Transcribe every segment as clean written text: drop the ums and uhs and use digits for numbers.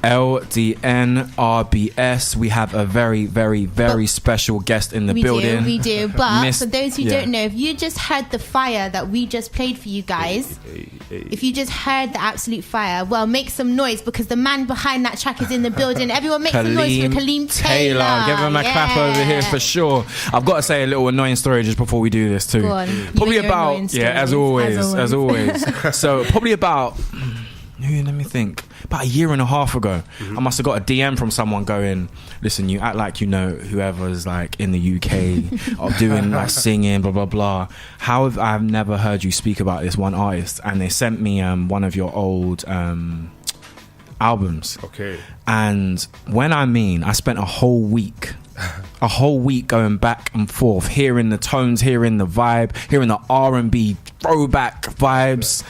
LDNRBS. We have a very, very, very special guest in the building. We do. But for those who don't know, if you just heard the fire that we just played for you guys, if you just heard the absolute fire, well, make some noise because the man behind that track is in the building. Everyone make some noise for Kaleem Taylor. Give him a clap over here for sure. I've got to say a little annoying story just before we do this too. Go on. Probably about, as always. So probably about, let me think, about a year and a half ago, I must have got a DM from someone going, listen, you act like you know whoever's like in the UK or doing like singing, blah, blah, blah. How have I never heard you speak about this one artist? And they sent me one of your old albums. Okay. And when I spent a whole week going back and forth, hearing the tones, hearing the vibe, hearing the R&B throwback vibes.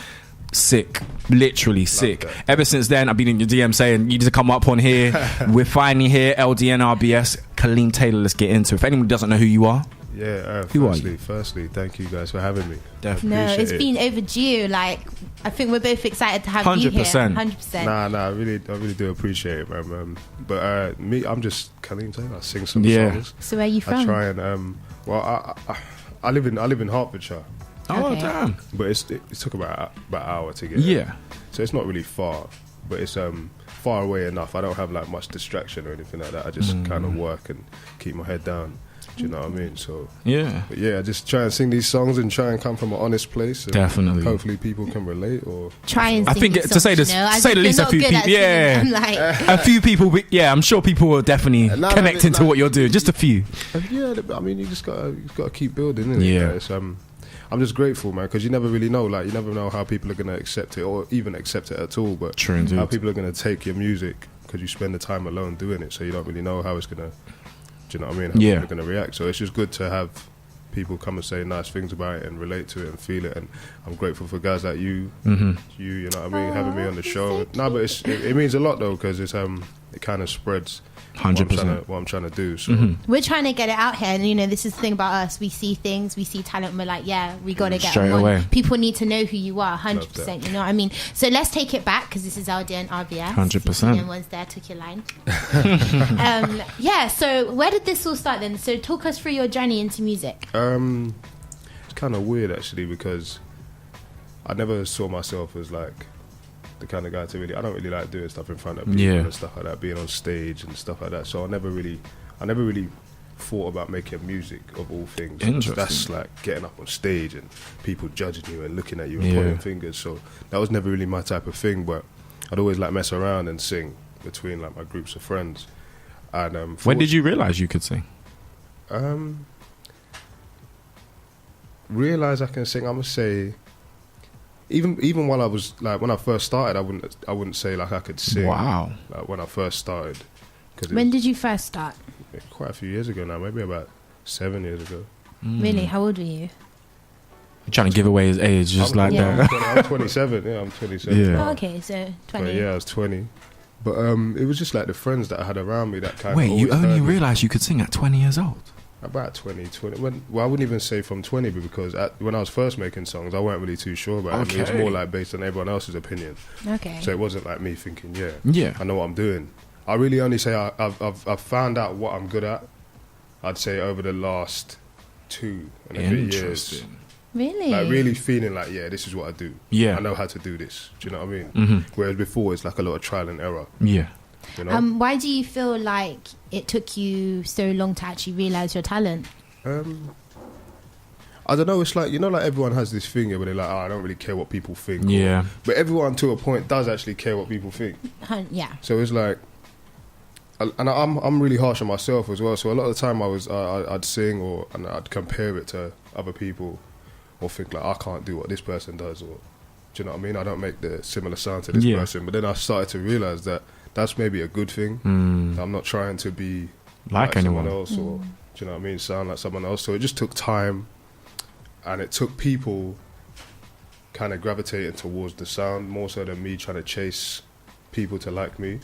Sick, literally sick. Ever since then, I've been in your DM saying you need to come up on here. We're finally here. LDNRBS, Kaleem Taylor. Let's get into it. If anyone doesn't know who you are, who are you? Firstly, thank you guys for having me. Definitely. No, it's been overdue. Like, I think we're both excited to have you here. 100%. Nah, I really do appreciate it, man. But me, I'm just Kaleem Taylor. I sing some songs. So where are you from? I try and I live in Hertfordshire. Oh, damn. But it took about an hour to get there. So it's not really far, but it's far away enough. I don't have like much distraction or anything like that. I just kind of work and keep my head down. Do you know what I mean? So but I just try and sing these songs and try and come from an honest place. And definitely. Hopefully people can relate or try and. I think to say this, say the least, a few people. A few people. I'm sure people will definitely connecting to what you're doing. Just a few. Yeah, I mean, you just gotta keep building. Innit? Yeah. I'm just grateful, man, because you never really know. Like, you never know how people are going to accept it or even accept it at all. But how people are going to take your music because you spend the time alone doing it. So you don't really know how it's going to, do you know what I mean? How people are going to react. So it's just good to have people come and say nice things about it and relate to it and feel it. And I'm grateful for guys like you, you know what I mean, having me on the show. No, but it means a lot, though, because it kind of spreads 100% what I'm trying to do. So we're trying to get it out here, and this is the thing about us. We see things, we see talent, and we're like, we got to get straight on. Away. People need to know who you are, 100%. You know what I mean? So let's take it back because this is LDNRBS. 100%. One's there, took your line. So where did this all start then? So talk us through your journey into music. It's kind of weird actually because I never saw myself as like the kind of guy to I don't really like doing stuff in front of people and stuff like that, being on stage and stuff like that. So I never really thought about making music of all things. That's like getting up on stage and people judging you and looking at you and pointing fingers. So that was never really my type of thing. But I'd always like mess around and sing between like my groups of friends. And when did you realise you could sing? Realise I can sing. I'm gonna say. Even while I was like when I first started, I wouldn't say like I could sing. Wow! Like when I first started. When did you first start? Quite a few years ago now, maybe about 7 years ago. Really? How old were you? You're trying to give away his age, just like that. I'm 27. Yeah, I'm 27. Yeah. Oh, okay, so 20. I was 20. But it was just like the friends that I had around me that kind of. Wait, you only realised you could sing at 20 years old? About 20. I wouldn't even say from 20 because when I was first making songs, I weren't really too sure about it. I mean, it was more like based on everyone else's opinion. Okay. So it wasn't like me thinking, yeah, I know what I'm doing. I really only say I've found out what I'm good at, I'd say over the last 2 and a bit years. Really? Like really feeling like, this is what I do. Yeah. I know how to do this. Do you know what I mean? Whereas before, it's like a lot of trial and error. Yeah. You know? Why do you feel like it took you so long to actually realise your talent? I don't know. It's like, like everyone has this thing where they're like, I don't really care what people think. Yeah. But everyone to a point does actually care what people think. Yeah. So it's like, and I'm really harsh on myself as well. So a lot of the time I'd sing and I'd compare it to other people or think like, I can't do what this person does, or do you know what I mean? I don't make the similar sound to this person. But then I started to realise that that's maybe a good thing. I'm not trying to be like anyone someone else or, do you know what I mean, sound like someone else. So it just took time, and it took people kind of gravitating towards the sound more so than me trying to chase people to like me.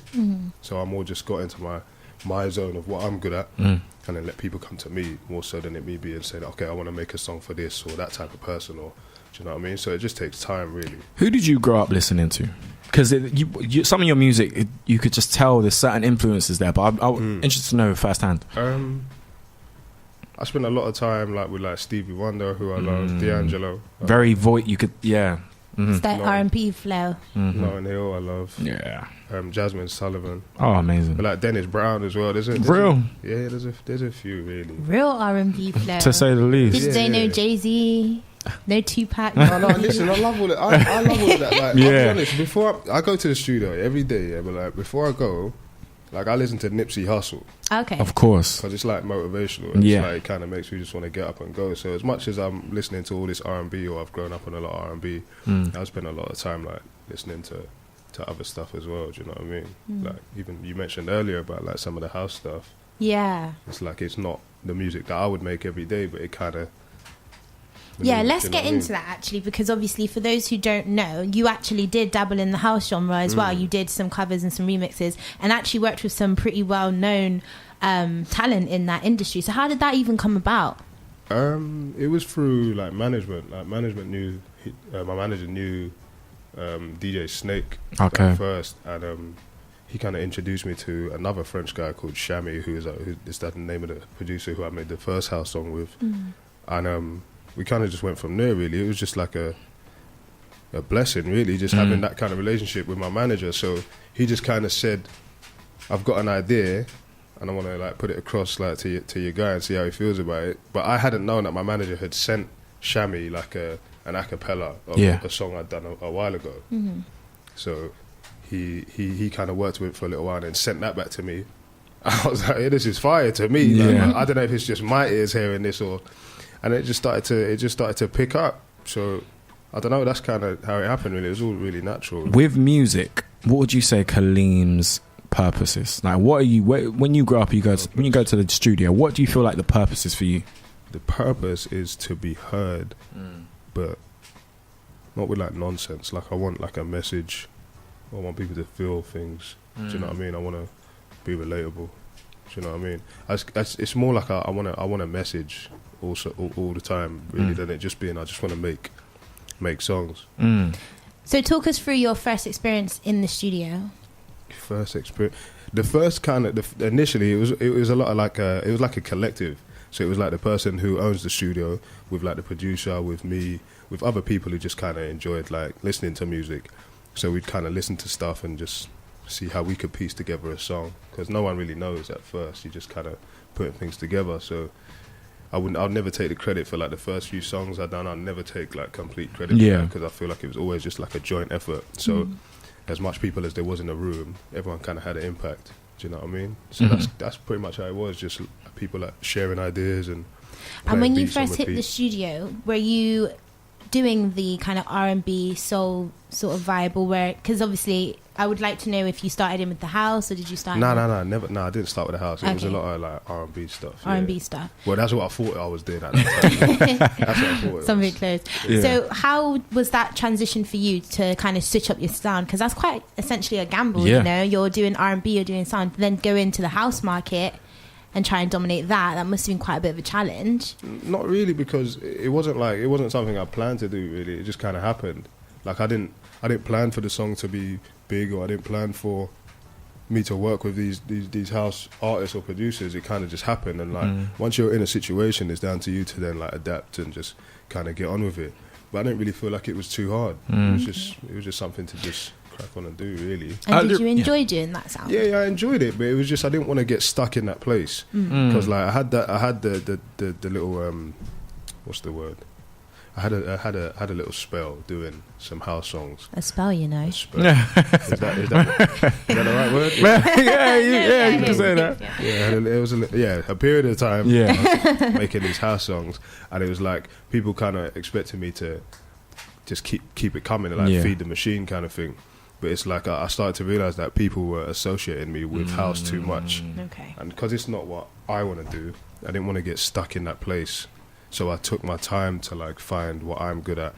So I more just got into my zone of what I'm good at, and then let people come to me more so than it me being saying, okay, I want to make a song for this or that type of person, or you know what I mean? So it just takes time, really. Who did you grow up listening to? Because some of your music, you could just tell there's certain influences there, but I'm interested to know firsthand. I spent a lot of time like with like Stevie Wonder, who I love, D'Angelo. Very you could, yeah. It's that R&B flow. Lauryn Hill, I love. Yeah. Jasmine Sullivan. Oh, amazing. But like Dennis Brown as well. There's a few really. Real R&B flow. To say the least. Did they know Jay-Z? No Tupac? No, listen, I love all that. I love all of that. Like, I'll be honest, before I go to the studio every day, but like before I go, like I listen to Nipsey Hussle. Okay. Of course. Because it's like motivational. And it's like, it kind of makes me just want to get up and go. So as much as I'm listening to all this R&B, or I've grown up on a lot of R&B, I spend a lot of time like listening to other stuff as well. Do you know what I mean? Like even you mentioned earlier about like some of the house stuff. Yeah. It's like it's not the music that I would make every day, but it kind of. Yeah, let's get into that actually, because obviously for those who don't know, you actually did dabble in the house genre as well. You did some covers and some remixes and actually worked with some pretty well-known talent in that industry. So how did that even come about? It was through like management. Like management knew, my manager knew DJ Snake first, and he kind of introduced me to another French guy called Shami, who is the name of the producer who I made the first house song with, and we kind of just went from there, really. It was just like a blessing, really, just having that kind of relationship with my manager. So he just kind of said, I've got an idea and I want to like put it across like to your guy and see how he feels about it. But I hadn't known that my manager had sent Shami like an a cappella of a song I'd done a while ago. So he kind of worked with it for a little while and then sent that back to me. I was like, hey, this is fire to me. Like, I don't know if it's just my ears hearing this or... And it just started to pick up. So I don't know. That's kind of how it happened. Really, it was all really natural. With music, what would you say Kaleem's purpose is? Like, what are you when you grow up? When you go to the studio, what do you feel like the purpose is for you? The purpose is to be heard, but not with like nonsense. Like I want like a message. I want people to feel things. Do you know what I mean? I want to be relatable. Do you know what I mean? It's more like I want a message. Also, all the time, really, than it just being I just want to make songs. So talk us through your first experience in the studio. First experience, the first kind of initially it was a lot of like it was like a collective. So it was like the person who owns the studio with like the producer, with me, with other people who just kind of enjoyed like listening to music. So we'd kind of listen to stuff and just see how we could piece together a song, because no one really knows at first. You just kind of putting things together. So I'll never take the credit for like the first few songs I've done. I'll never take like complete credit for that, because I feel like it was always just like a joint effort. So as much people as there was in the room, everyone kind of had an impact. Do you know what I mean? So that's pretty much how it was. Just people like sharing ideas and when you first hit the studio, were you doing the kind of R&B soul sort of vibe, or where? Because obviously, I would like to know if you started in with the house, or did you start? No, never. No, I didn't start with the house. It was a lot of like R&B stuff. R&B stuff. Well, that's what I thought I was doing at that time. That's what I thought. Something close. Yeah. So, how was that transition for you to kind of switch up your sound? Because that's quite essentially a gamble. You know, you're doing R&B, you're doing sound, then go into the house market and try and dominate that. That must have been quite a bit of a challenge. Not really, because it wasn't something I planned to do. Really, it just kind of happened. Like I didn't plan for the song to be big, or I didn't plan for me to work with these house artists or producers. It kind of just happened, and like once you're in a situation, it's down to you to then like adapt and just kind of get on with it. But I didn't really feel like it was too hard. It was just something to just crack on and do, really. And did you enjoy doing that sound? Yeah, I enjoyed it, but it was just I didn't want to get stuck in that place, because like I had the little what's the word? I had a little spell doing some house songs. A spell, you know. A spell. Is that the right word? Yeah, you can say that. Yeah, it was a period of time. Making these house songs, and it was like people kind of expected me to just keep it coming and like feed the machine kind of thing. But it's like I started to realize that people were associating me with house too much. Okay. And because it's not what I want to do, I didn't want to get stuck in that place. So I took my time to like find what I'm good at.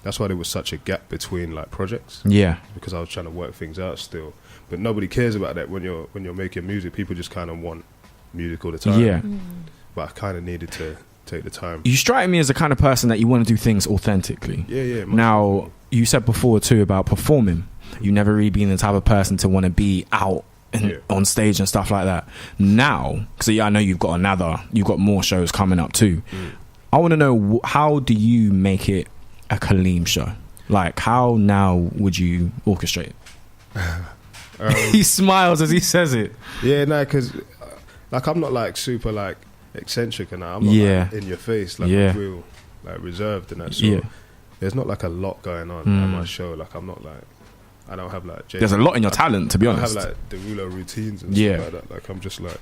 That's why there was such a gap between like projects. Yeah. Because I was trying to work things out still. But nobody cares about that when you're making music. People just kind of want music all the time. Yeah. But I kind of needed to take the time. You strike me as the kind of person that you want to do things authentically. Yeah. Now, you said before too about performing. You never really been the type of person to want to be out on stage and stuff like that. Now, because I know you've got more shows coming up too. I want to know, how do you make it a Kaleem show? Like, how now would you orchestrate it? He smiles as he says it. Yeah, no, because like I'm not like super like eccentric and I'm not like, in your face, like I'm real like reserved and that. So there's not like a lot going on at my show. Like I'm not like, I don't have like there's a lot in your talent, to be honest. I have like the ruler routines and stuff like that. Like I'm just like,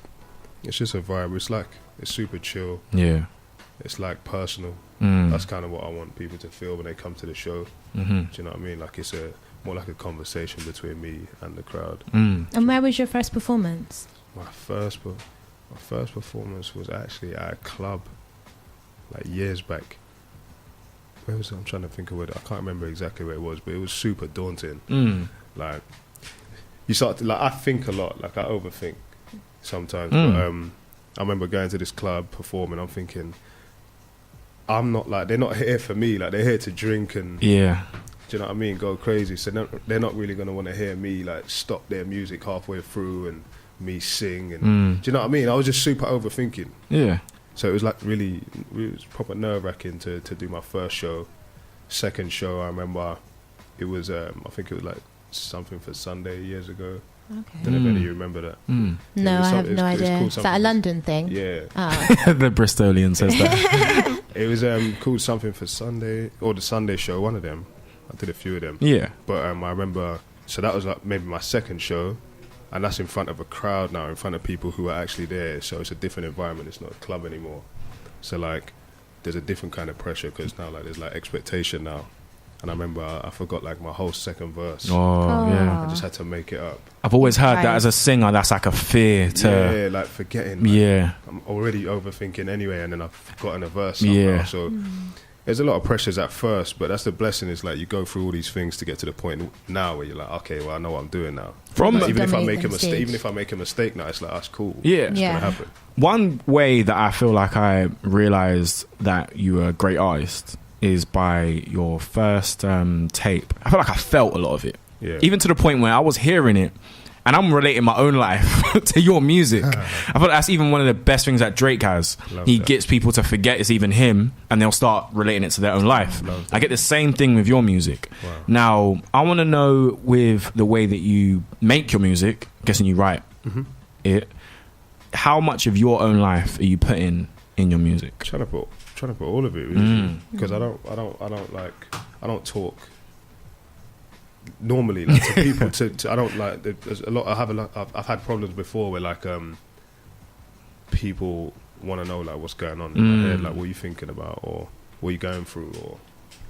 it's just a vibe. It's like, it's super chill. Yeah. It's like personal. That's kind of what I want people to feel when they come to the show. Do you know what I mean? Like it's more like a conversation between me and the crowd. And where was your first performance? My first performance was actually at a club, like years back. Where was it? I'm trying to think of where. I can't remember exactly where it was, but it was super daunting. Like you start to, like, I think a lot, like I overthink sometimes. But I remember going to this club performing. I'm thinking, I'm not like, they're not here for me. Like they're here to drink and do you know what I mean? Go crazy. So they're not really gonna want to hear me like stop their music halfway through and me sing and do you know what I mean? I was just super overthinking. Yeah. So it was like really, it was proper nerve wracking to do my first show. Second show, I remember it was I think it was like Something for Sunday years ago. Okay. Don't know if any of you remember that. No, I have no idea. Is that a London thing? Yeah. The Bristolian says that. It was called Something for Sunday, or the Sunday show, one of them. I did a few of them. Yeah. But I remember, so that was like maybe my second show, and that's in front of a crowd now, in front of people who are actually there. So it's a different environment. It's not a club anymore. So like, there's a different kind of pressure because now like there's like expectation now. And I remember I forgot like my whole second verse. I just had to make it up. I've always heard that as a singer, that's like a fear to... Yeah, like forgetting. Like, I'm already overthinking anyway, and then I've forgotten a verse somehow. So there's a lot of pressures at first, but that's the blessing, is like you go through all these things to get to the point now where you're like, okay, well, I know what I'm doing now. Even if I make a mistake now, it's like, that's cool. Yeah. It's gonna happen. One way that I feel like I realised that you were a great artist is by your first tape. I feel like I felt a lot of it. Yeah. Even to the point where I was hearing it and I'm relating my own life to your music. I feel like that's even one of the best things that Drake has. He gets people to forget it's even him and they'll start relating it to their own life. I get the same thing with your music. Wow. Now, I want to know, with the way that you make your music, I'm guessing you write it, how much of your own life are you putting in your music? Trying to put all of it, really, because I don't talk normally like, to people. I don't like. There's a lot. I've had problems before where like people want to know like what's going on in my head, like what are you thinking about or what are you going through, or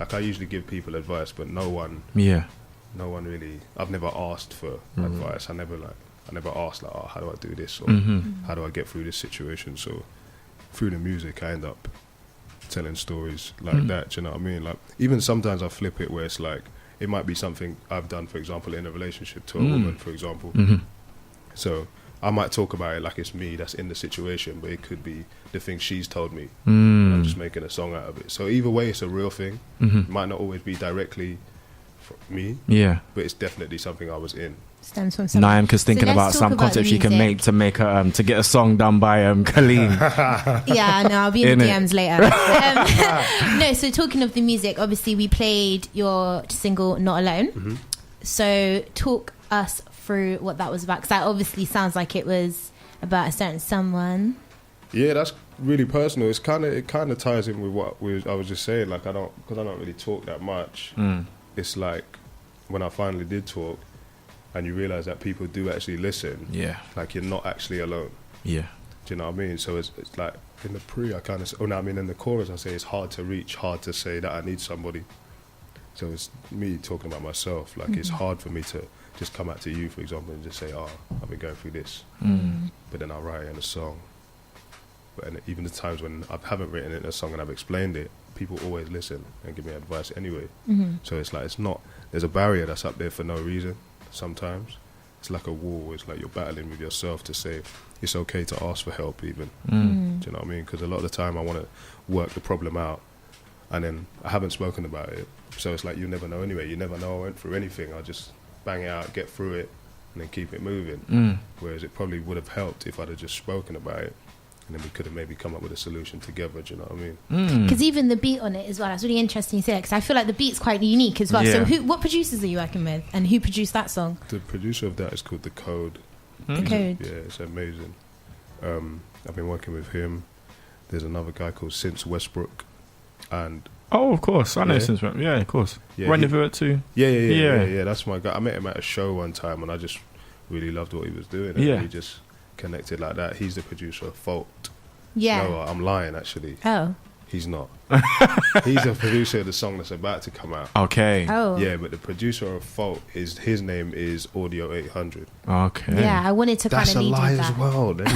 like I usually give people advice, but no one really. I've never asked for advice. I never asked like, oh, how do I do this, or how do I get through this situation? So through the music, I end up telling stories like that. Do you know what I mean? Like even sometimes I flip it where it's like it might be something I've done, for example, in a relationship to a woman, for example. So I might talk about it like it's me that's in the situation, but it could be the thing she's told me. I'm just making a song out of it. So either way, it's a real thing. It might not always be directly for me, but it's definitely something I was in. Stems from something. Naimka's thinking about some concept she can make to get a song done by Kaleem. Yeah, no, I'll be in the DMs later. No, so talking of the music, obviously we played your single Not Alone. So talk us through what that was about, because that obviously sounds like it was about a certain someone. Yeah, that's really personal. It kind of ties in with what I was just saying. Like because I don't really talk that much. It's like when I finally did talk, and you realise that people do actually listen. Yeah. Like you're not actually alone. Yeah. Do you know what I mean? So it's like in the in the chorus I say it's hard to reach, hard to say that I need somebody. So it's me talking about myself. Like it's hard for me to just come out to you, for example, and just say, oh, I've been going through this. But then I'll write it in a song. But even the times when I haven't written it in a song and I've explained it, people always listen and give me advice anyway. So it's like there's a barrier that's up there for no reason sometimes. it's like a war. It's like you're battling with yourself to say it's okay to ask for help even. Do you know what I mean? Because a lot of the time I want to work the problem out and then I haven't spoken about it, so it's like you never know anyway. You never know I went through anything. I'll just bang it out, get through it, and then keep it moving. Whereas it probably would have helped if I'd have just spoken about it, and then we could have maybe come up with a solution together. Do you know what I mean? Because even the beat on it as well, that's really interesting you say that, because I feel like the beat's quite unique as well. So what producers are you working with, and who produced that song? The producer of that is called The Code. The Code. Yeah, it's amazing. I've been working with him. There's another guy called Since Westbrook, and of course, I know Since Westbrook. Yeah, of course. Rendezvous at 2. Yeah. That's my guy. I met him at a show one time, and I just really loved what he was doing. And we just connected like that. He's the producer of Fault. Yeah. No, I'm lying, actually. Oh. He's not. He's the producer of the song that's about to come out. Okay. Oh. Yeah, but the producer of Fault, his name is Audio 800. Okay. Yeah, I wanted to kind of lead with that. That's a lie as well. Let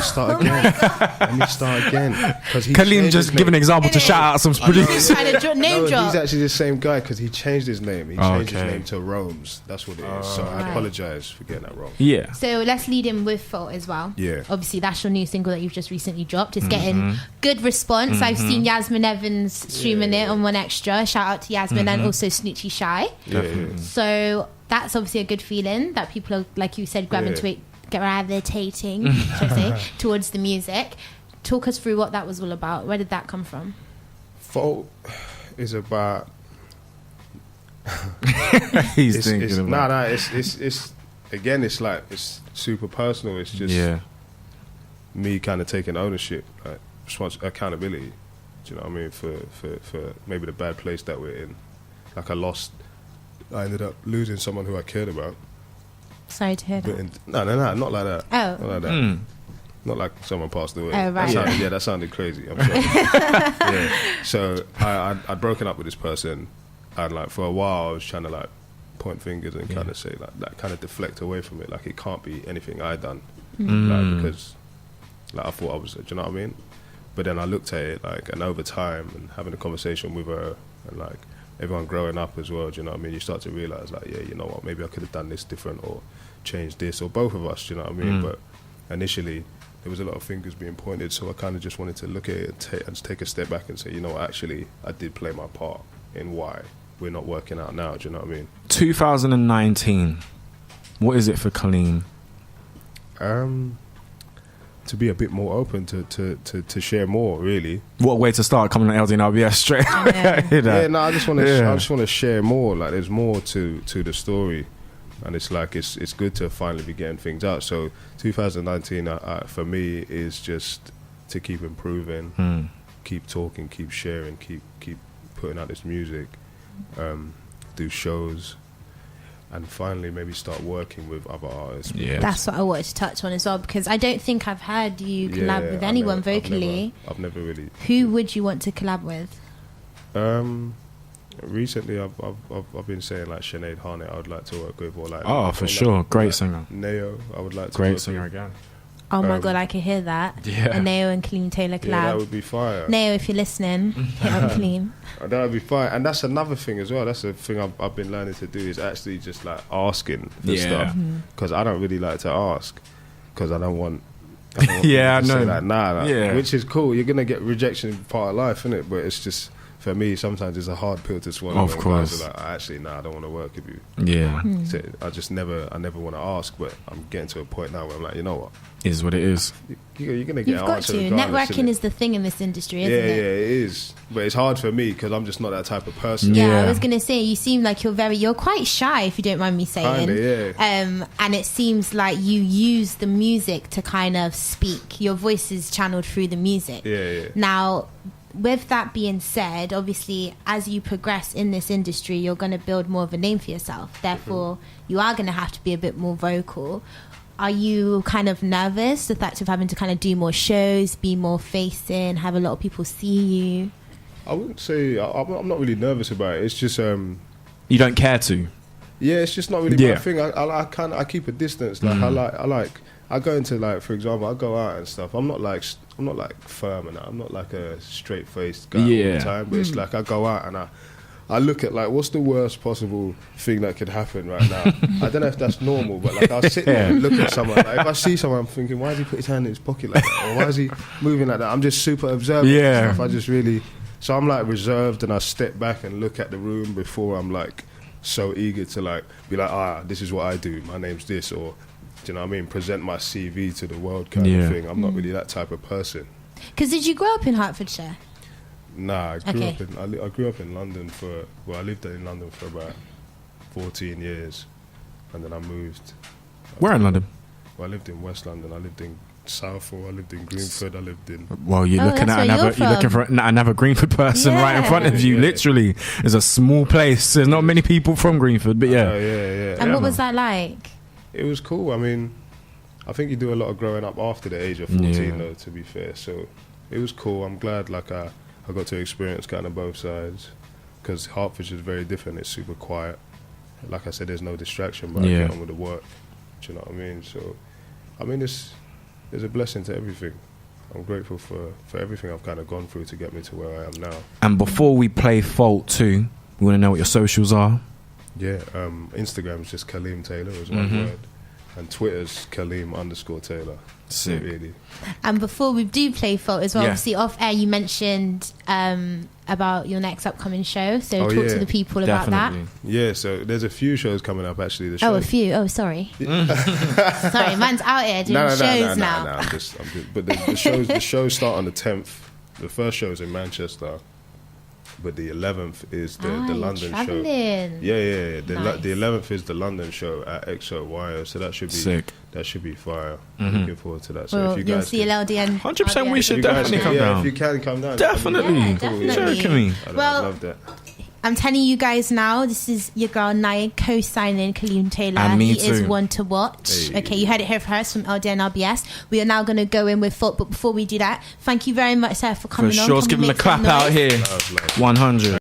me start again. Kaleem just give an example to shout out some producers. Name drop. He's actually the same guy because he changed his name. He changed his name to Rome's. That's what it is. So I apologise for getting that wrong. Yeah. So let's lead in with Fault as well. Yeah. Obviously, that's your new single that you've just recently dropped. It's getting good response. I've seen Yasmin Evans streaming it on One Extra. Shout out to Yasmin and also Snoochie Shy. So that's obviously a good feeling that people are, like you said, gravitating should I say, towards the music. Talk us through what that was all about. Where did that come from? Fault is about it's again, it's like it's super personal. It's just me kind of taking ownership, like accountability. Do you know what I mean? For maybe the bad place that we're in. Like I ended up losing someone who I cared about. Sorry to hear that. No, not like that. Oh. Not like that. Not like someone passed away. Oh, right. That sounded crazy. I'm sorry. So I'd broken up with this person, and like for a while I was trying to like point fingers and kind of say like kind of deflect away from it. Like it can't be anything I done. Like, because like I thought I was. Do you know what I mean? But then I looked at it like, and over time and having a conversation with her and like everyone growing up as well, do you know what I mean? You start to realise like, yeah, you know what, maybe I could have done this different or changed this, or both of us, do you know what I mean? But initially there was a lot of fingers being pointed, so I kind of just wanted to look at it and take a step back and say, you know what, actually I did play my part in why we're not working out now, do you know what I mean? 2019, what is it for Kaleem? To be a bit more open to share more, really. What way to start coming on LDNRBS straight? I just want to. I just want to share more. Like, there's more to the story, and it's like it's good to finally be getting things out. So 2019 for me is just to keep improving, keep talking, keep sharing, keep putting out this music, do shows. And finally, maybe start working with other artists. Yeah, that's what I wanted to touch on as well, because I don't think I've heard you collab with anyone vocally. I've never really. Who would you want to collab with? Recently, I've been saying like Sinead Harnett. I would like to work with, or like for sure, great singer. Neo, I would like to. Great singer again. Oh my god, I can hear that. Yeah. A Neo and Kaleem Taylor collab. Yeah, that would be fire. Neo, if you're listening, hit up Kaleem. That would be fine. And that's another thing as well. That's the thing I've been learning to do, is actually just like asking for stuff. Because I don't really like to ask, because I don't want yeah, I know. Say like, which is cool. You're going to get rejection part of life, isn't it? But it's just, for me, sometimes it's a hard pill to swallow. Of course. Like, actually, I don't want to work with you. Yeah. So I never want to ask, but I'm getting to a point now where I'm like, you know what? Is what it is. You're going to get You've got to. Networking is the thing in this industry, isn't it? Yeah, it is. But it's hard for me because I'm just not that type of person. Yeah, I was going to say, you seem like you're quite shy, if you don't mind me saying. Kinda, yeah. And it seems like you use the music to kind of speak. Your voice is channeled through the music. Yeah. Now, with that being said, obviously, as you progress in this industry, you're going to build more of a name for yourself. Therefore, you are going to have to be a bit more vocal. Are you kind of nervous, the fact of having to kind of do more shows, be more facing, have a lot of people see you? I wouldn't say I'm not really nervous about it. It's just you don't care to. Yeah, it's just not really my thing. I keep a distance. Like I go into, like, for example, I go out and stuff. I'm not like firm and I'm not like a straight faced guy all the time. But it's like I go out and I look at like, what's the worst possible thing that could happen right now? I don't know if that's normal, but like I'll sit there and look at someone. Like, if I see someone, I'm thinking, why does he put his hand in his pocket like that? Or why is he moving like that? I'm just super observant. Yeah. If I just really, so I'm like reserved, and I step back and look at the room before I'm like so eager to like be like, this is what I do. My name's this, or do you know what I mean? Present my CV to the world kind of thing. I'm not really that type of person. Because did you grow up in Hertfordshire? Nah, I grew up in London I lived in London for about 14 years, and then I moved. Where in London? Well, I lived in West London. I lived in Southall. I lived in Greenford. I lived in. Well, you're looking for another Greenford person right in front of you. Literally, it's a small place. There's not many people from Greenford, but yeah. And what was that like? It was cool. I mean, I think you do a lot of growing up after the age of 14, though. To be fair, so it was cool. I'm glad, like I got to experience kind of both sides, because Hertfordshire is very different. It's super quiet. Like I said, there's no distraction, but I get on with the work. Do you know what I mean? So, I mean, there's a blessing to everything. I'm grateful for everything I've kind of gone through to get me to where I am now. And before we play Fault 2, we want to know what your socials are. Yeah, Instagram's just Kaleem Taylor is one word. And Twitter's Kaleem_Taylor. Sick. Really. And before we do play Fault as well, obviously off air you mentioned about your next upcoming show. So talk to the people about that. Yeah, so there's a few shows coming up actually. A few. Oh, sorry. Sorry, man's out here doing shows now. I'm just, but the shows start on the 10th. The first show is in Manchester. But the 11th is the London show. Yeah. The 11th is the London show at XO Wire, so that should be sick. That should be fire. Looking forward to that. So if you guys see LDN, 100%, we should definitely come down. If you can come down, definitely. Well, love that. I'm telling you guys now, this is your girl Naya co-signing Kaleem Taylor. And me he is one to watch. Hey. Okay, you heard it here first from LDNRBS. We are now going to go in with Fault, but before we do that, thank you very much, sir, for coming on. For sure, let's give him a clap out here. 100.